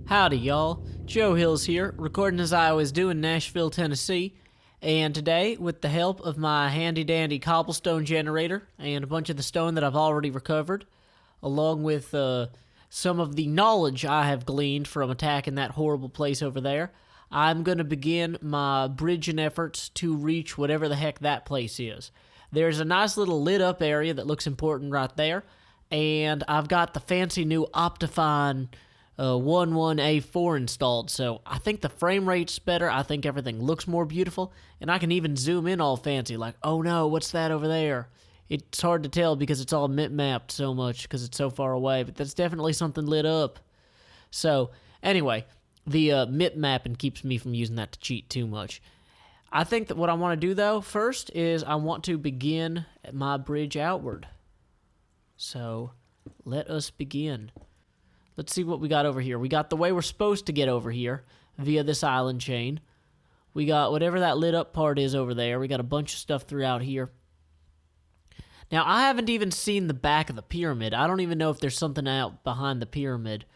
Howdy, y'all. Joe Hills here, recording as I always do in Nashville, Tennessee. And today, with the help of my handy-dandy cobblestone generator and a bunch of the stone that I've already recovered, along with some of the knowledge I have gleaned from attacking that horrible place over there, I'm going to begin my bridging efforts to reach whatever the heck that place is. There's a nice little lit-up area that looks important right there, and I've got the fancy new Optifine 11A4 installed, so I think the frame rate's better, I think everything looks more beautiful, and I can even zoom in all fancy, like, oh no, what's that over there? It's hard to tell because it's all mip-mapped so much because it's so far away, but that's definitely something lit up. So, anyway, the mip-mapping keeps me from using that to cheat too much. I think that what I want to do, though, first is I want to begin my bridge outward. So, let us begin. Let's see what we got over here. We got the way we're supposed to get over here via this island chain. We got whatever that lit up part is over there. We got a bunch of stuff throughout here. Now, I haven't even seen the back of the pyramid. I don't even know if there's something out behind the pyramid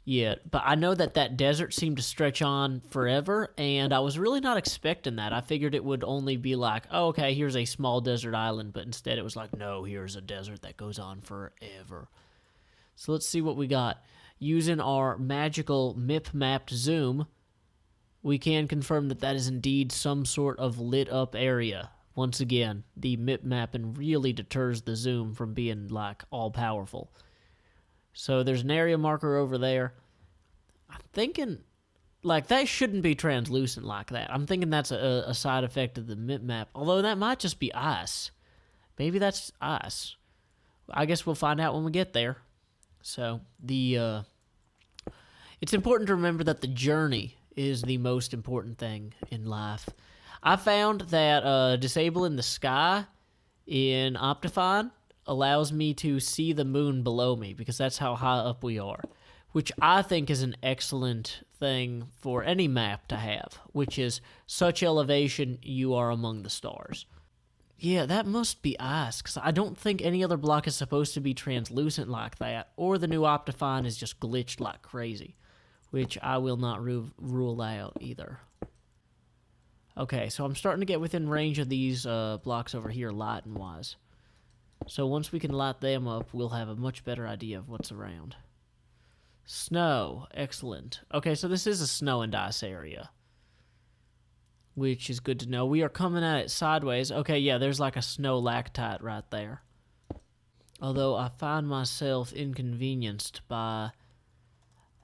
yet. But I know that that desert seemed to stretch on forever, and I was really not expecting that. I figured it would only be like, oh, okay, here's a small desert island. But instead it was like, no, here's a desert that goes on forever. So let's see what we got. Using our magical mip-mapped zoom, we can confirm that that is indeed some sort of lit-up area. Once again, the mip-mapping really deters the zoom from being, like, all-powerful. So there's an area marker over there. I'm thinking, like, that shouldn't be translucent like that. I'm thinking that's a side effect of the mip-map, although that might just be ice. Maybe that's ice. I guess we'll find out when we get there. So, it's important to remember that the journey is the most important thing in life. I found that disabling the sky in Optifine allows me to see the moon below me because that's how high up we are, which I think is an excellent thing for any map to have, which is such elevation you are among the stars. Yeah, that must be ice, because I don't think any other block is supposed to be translucent like that, or the new Optifine is just glitched like crazy, which I will not rule out either. Okay, so I'm starting to get within range of these blocks over here, lighting-wise. So once we can light them up, we'll have a much better idea of what's around. Snow, excellent. Okay, so this is a snow and ice area, which is good to know. We are coming at it sideways. Okay, yeah, there's like a snow lactite right there. Although I find myself inconvenienced by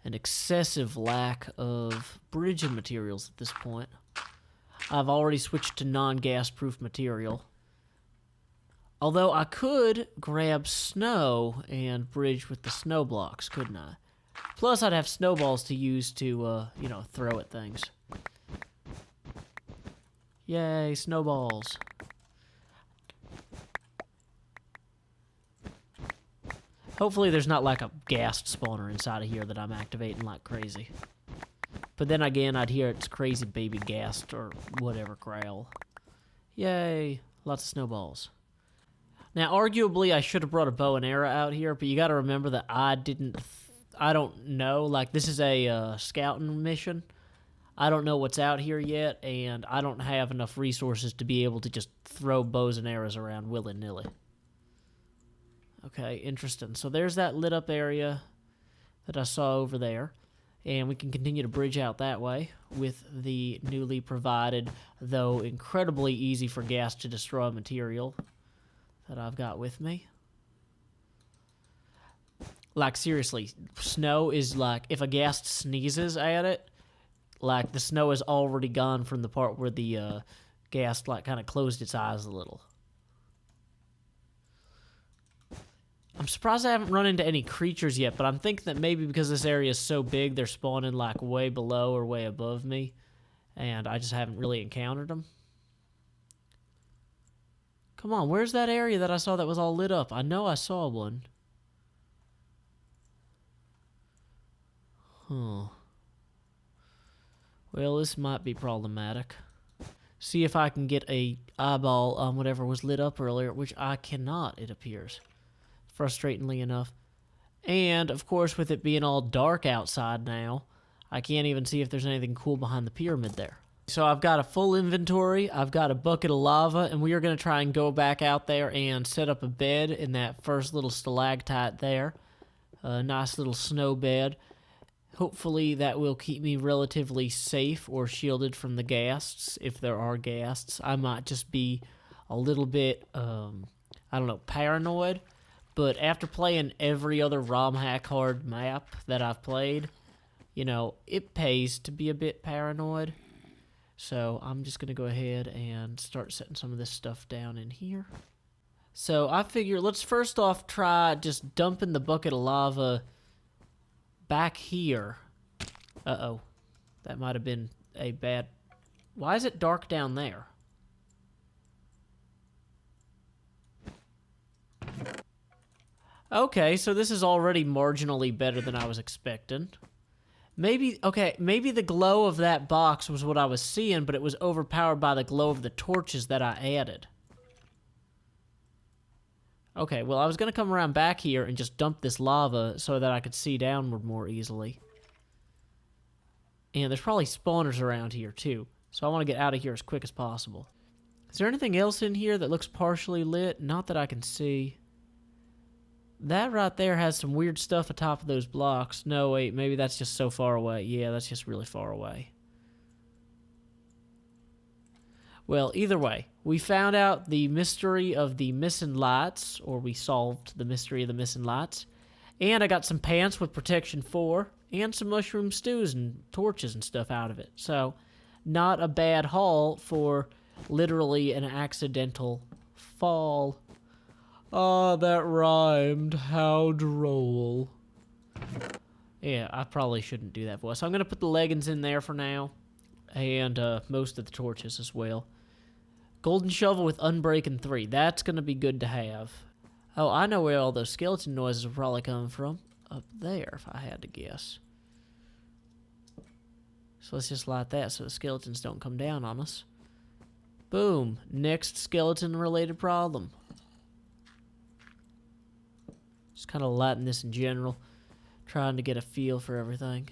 an excessive lack of bridging materials at this point. I've already switched to non-gas-proof material. Although I could grab snow and bridge with the snow blocks, couldn't I? Plus, I'd have snowballs to use to, throw at things. Yay, snowballs. Hopefully there's not like a ghast spawner inside of here that I'm activating like crazy. But then again, I'd hear its crazy baby ghast or whatever growl. Yay, lots of snowballs. Now, arguably, I should have brought a bow and arrow out here, but you gotta remember that I don't know, like this is a scouting mission. I don't know what's out here yet, and I don't have enough resources to be able to just throw bows and arrows around willy-nilly. Okay, interesting. So there's that lit-up area that I saw over there, and we can continue to bridge out that way with the newly provided, though incredibly easy for gas to destroy material that I've got with me. Like, seriously, snow is like, if a ghast sneezes at it, like, the snow is already gone from the part where the ghast, like, kind of closed its eyes a little. I'm surprised I haven't run into any creatures yet, but I'm thinking that maybe because this area is so big, they're spawning, like, way below or way above me, and I just haven't really encountered them. Come on, where's that area that I saw that was all lit up? I know I saw one. Huh. Well, this might be problematic. See if I can get a eyeball on whatever was lit up earlier, which I cannot, it appears. Frustratingly enough. And, of course, with it being all dark outside now, I can't even see if there's anything cool behind the pyramid there. So I've got a full inventory, I've got a bucket of lava, and we are going to try and go back out there and set up a bed in that first little stalactite there. A nice little snow bed. Hopefully that will keep me relatively safe or shielded from the ghasts, if there are ghasts. I might just be a little bit, I don't know, paranoid. But after playing every other ROM hack hard map that I've played, you know, it pays to be a bit paranoid. So I'm just going to go ahead and start setting some of this stuff down in here. So I figure let's first off try just dumping the bucket of lava back here. Uh-oh. That might have been a bad... Why is it dark down there? Okay, so this is already marginally better than I was expecting. Maybe the glow of that box was what I was seeing, but it was overpowered by the glow of the torches that I added. Okay, well, I was going to come around back here and just dump this lava so that I could see downward more easily. And there's probably spawners around here, too. So I want to get out of here as quick as possible. Is there anything else in here that looks partially lit? Not that I can see. That right there has some weird stuff atop of those blocks. No, wait, maybe that's just so far away. Yeah, that's just really far away. Well, either way, we found out the mystery of the missing lights, or we solved the mystery of the missing lights. And I got some pants with protection 4, and some mushroom stews and torches and stuff out of it. So, not a bad haul for literally an accidental fall. Ah, that rhymed. How droll. Yeah, I probably shouldn't do that voice. So I'm going to put the leggings in there for now. And most of the torches as well. Golden shovel with Unbreaking 3. That's going to be good to have. Oh, I know where all those skeleton noises are probably coming from. Up there, if I had to guess. So let's just light that so the skeletons don't come down on us. Boom. Next skeleton-related problem. Just kind of lighting this in general. Trying to get a feel for everything.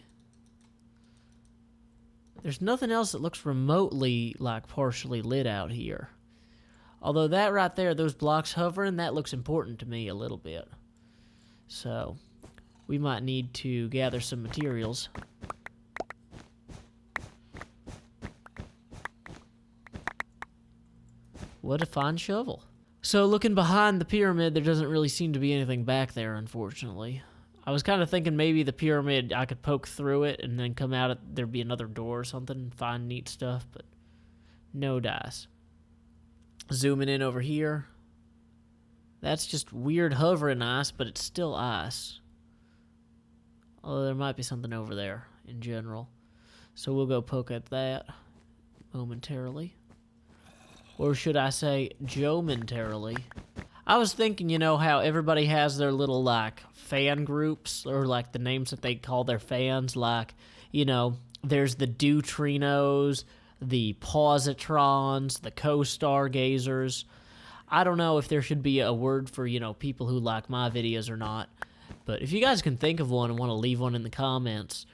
There's nothing else that looks remotely like partially lit out here. Although that right there, those blocks hovering, that looks important to me a little bit. So, we might need to gather some materials. What a fine shovel. So, looking behind the pyramid, there doesn't really seem to be anything back there, unfortunately. I was kind of thinking maybe the pyramid, I could poke through it and then come out, there'd be another door or something and find neat stuff, but no dice. Zooming in over here. That's just weird hovering ice, but it's still ice. Although there might be something over there in general. So we'll go poke at that momentarily. Or should I say, Joe-mentarily. I was thinking, you know, how everybody has their little, like, fan groups, or, like, the names that they call their fans, like, you know, there's the Deutrinos, the Pausitrons, the Co-Stargazers. I don't know if there should be a word for, you know, people who like my videos or not, but if you guys can think of one and want to leave one in the comments,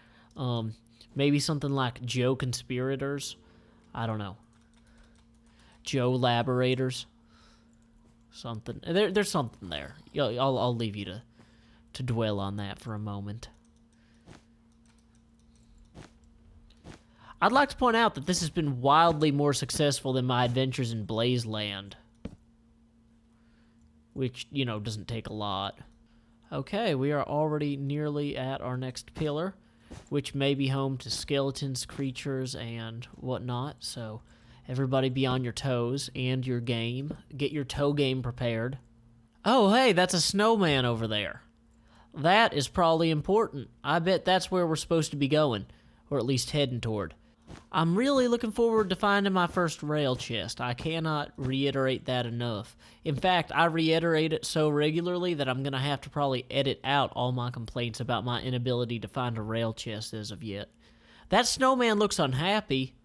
maybe something like Joe Conspirators, I don't know, Joe Laborators, something. There's something there. I'll leave you to dwell on that for a moment. I'd like to point out that this has been wildly more successful than my adventures in Blazeland. Which, you know, doesn't take a lot. Okay, we are already nearly at our next pillar, which may be home to skeletons, creatures, and whatnot, so everybody be on your toes and your game. Get your toe game prepared. Oh, hey, that's a snowman over there. That is probably important. I bet that's where we're supposed to be going, or at least heading toward. I'm really looking forward to finding my first rail chest. I cannot reiterate that enough. In fact, I reiterate it so regularly that I'm going to have to probably edit out all my complaints about my inability to find a rail chest as of yet. That snowman looks unhappy.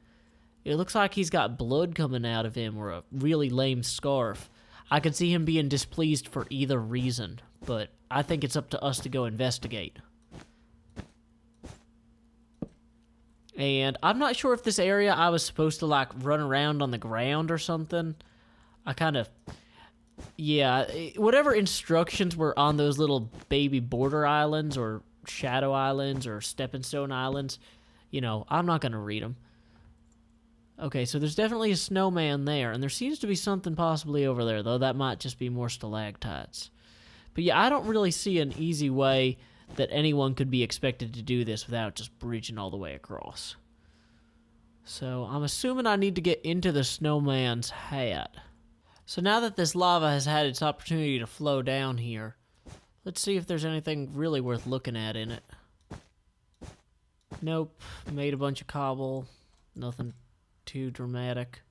It looks like he's got blood coming out of him or a really lame scarf. I could see him being displeased for either reason, but I think it's up to us to go investigate. And I'm not sure if this area I was supposed to, like, run around on the ground or something. I kind of... Yeah, whatever instructions were on those little baby border islands or shadow islands or stepping stone islands, you know, I'm not going to read them. Okay, so there's definitely a snowman there, and there seems to be something possibly over there, though that might just be more stalactites. But yeah, I don't really see an easy way that anyone could be expected to do this without just breaching all the way across. So I'm assuming I need to get into the snowman's hat. So now that this lava has had its opportunity to flow down here, let's see if there's anything really worth looking at in it. Nope, made a bunch of cobble, nothing too dramatic.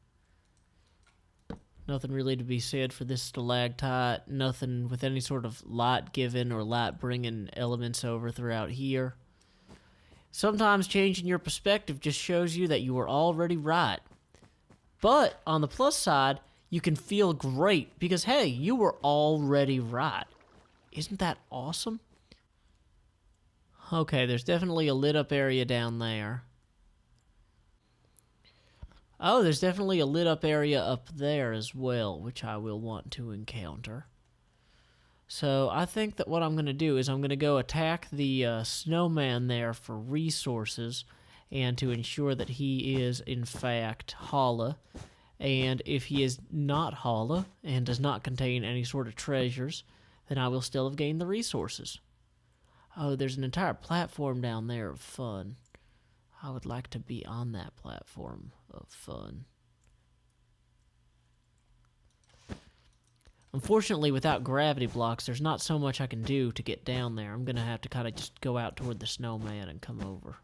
Nothing really to be said for this stalactite, nothing with any sort of light given or light bringing elements over throughout here. Sometimes changing your perspective just shows you that you were already right. But on the plus side, you can feel great because, hey, you were already right. Isn't that awesome? Okay, there's definitely a lit up area down there. Oh, there's definitely a lit up area up there as well, which I will want to encounter. So I think that what I'm going to do is I'm going to go attack the snowman there for resources and to ensure that he is, in fact, Hala. And if he is not Hala and does not contain any sort of treasures, then I will still have gained the resources. Oh, there's an entire platform down there of fun. I would like to be on that platform of fun. Unfortunately, without gravity blocks, there's not so much I can do to get down there. I'm going to have to kind of just go out toward the snowman and come over.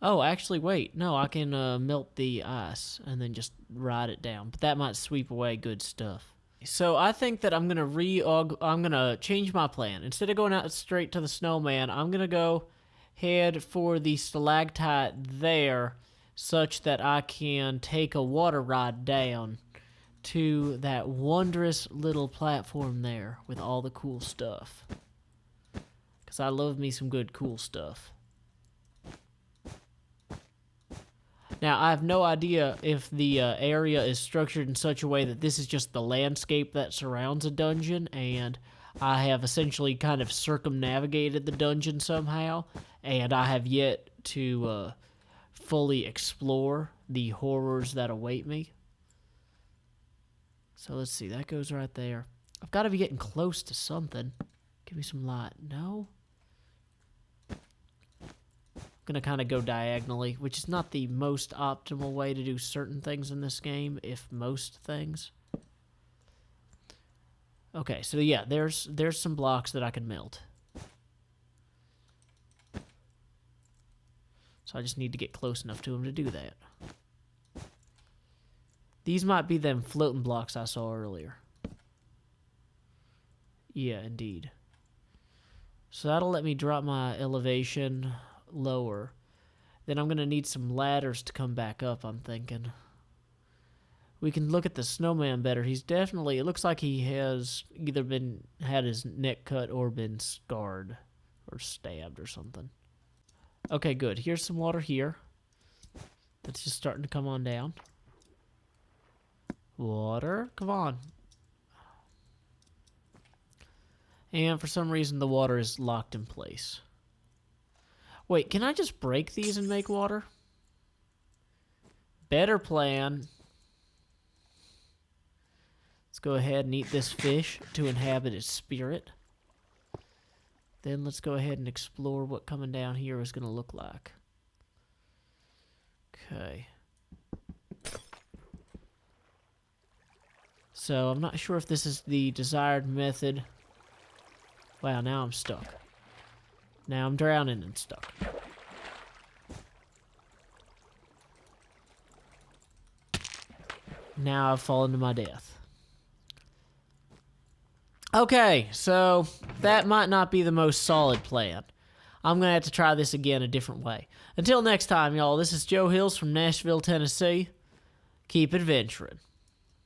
Oh, actually, wait. No, I can melt the ice and then just ride it down. But that might sweep away good stuff. So I think that I'm going to change my plan. Instead of going out straight to the snowman, I'm going to go head for the stalactite there such that I can take a water ride down to that wondrous little platform there with all the cool stuff. Because I love me some good cool stuff. Now, I have no idea if the area is structured in such a way that this is just the landscape that surrounds a dungeon, and I have essentially kind of circumnavigated the dungeon somehow, and I have yet to fully explore the horrors that await me. So let's see, that goes right there. I've got to be getting close to something. Give me some light. No? I'm going to kind of go diagonally, which is not the most optimal way to do certain things in this game, if most things. Okay, so yeah, there's some blocks that I can melt. So I just need to get close enough to them to do that. These might be them floating blocks I saw earlier. Yeah, indeed. So that'll let me drop my elevation lower. Then I'm going to need some ladders to come back up, I'm thinking. We can look at the snowman better. He's definitely, it looks like he has either had his neck cut or been scarred or stabbed or something. Okay, good. Here's some water here. That's just starting to come on down. Water, come on. And for some reason the water is locked in place. Wait, can I just break these and make water? Better plan. Let's go ahead and eat this fish to inhabit its spirit. Then let's go ahead and explore what coming down here is going to look like. Okay. So I'm not sure if this is the desired method. Wow, now I'm stuck. Now I'm drowning and stuck. Now I've fallen to my death. Okay, so that might not be the most solid plan. I'm going to have to try this again a different way. Until next time, y'all, this is Joe Hills from Nashville, Tennessee. Keep adventuring.